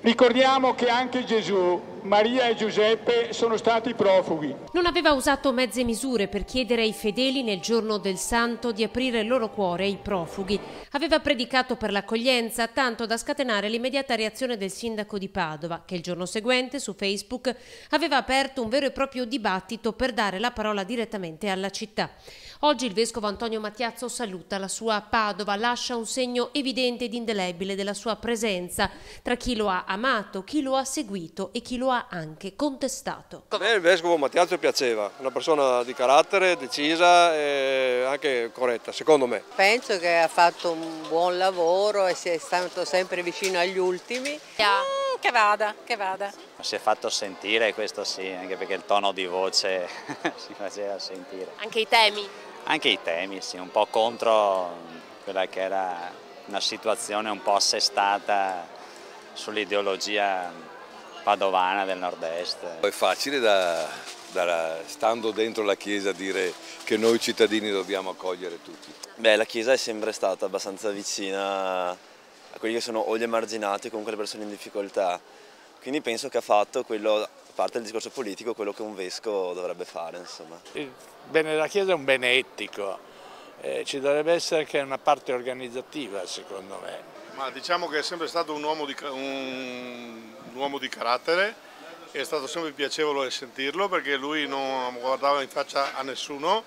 Ricordiamo che anche Gesù, Maria e Giuseppe sono stati profughi. Non aveva usato mezze misure per chiedere ai fedeli nel giorno del Santo di aprire il loro cuore ai profughi. Aveva predicato per l'accoglienza, tanto da scatenare l'immediata reazione del sindaco di Padova, che il giorno seguente su Facebook aveva aperto un vero e proprio dibattito per dare la parola direttamente alla città. Oggi il vescovo Antonio Mattiazzo saluta la sua Padova, lascia un segno evidente ed indelebile della sua presenza tra chi lo ha amato, chi lo ha seguito e chi lo ha anche contestato. A me il vescovo Mattiazzo piaceva, una persona di carattere, decisa e anche corretta, secondo me. Penso che ha fatto un buon lavoro e sia stato sempre vicino agli ultimi. Che vada. Si è fatto sentire, questo sì, anche perché il tono di voce si faceva sentire. Anche i temi. Anche i temi, sì, un po' contro quella che era una situazione un po' assestata sull'ideologia padovana del nord-est. È facile stando dentro la Chiesa, dire che noi cittadini dobbiamo accogliere tutti. Beh, la Chiesa è sempre stata abbastanza vicina a quelli che sono o gli emarginati o comunque le persone in difficoltà. Quindi penso che ha fatto quello, a parte il discorso politico, quello che un vescovo dovrebbe fare, insomma. Il bene della Chiesa è un bene etico, ci dovrebbe essere anche una parte organizzativa, secondo me. Ma diciamo che è sempre stato un uomo di carattere, è stato sempre piacevole sentirlo perché lui non guardava in faccia a nessuno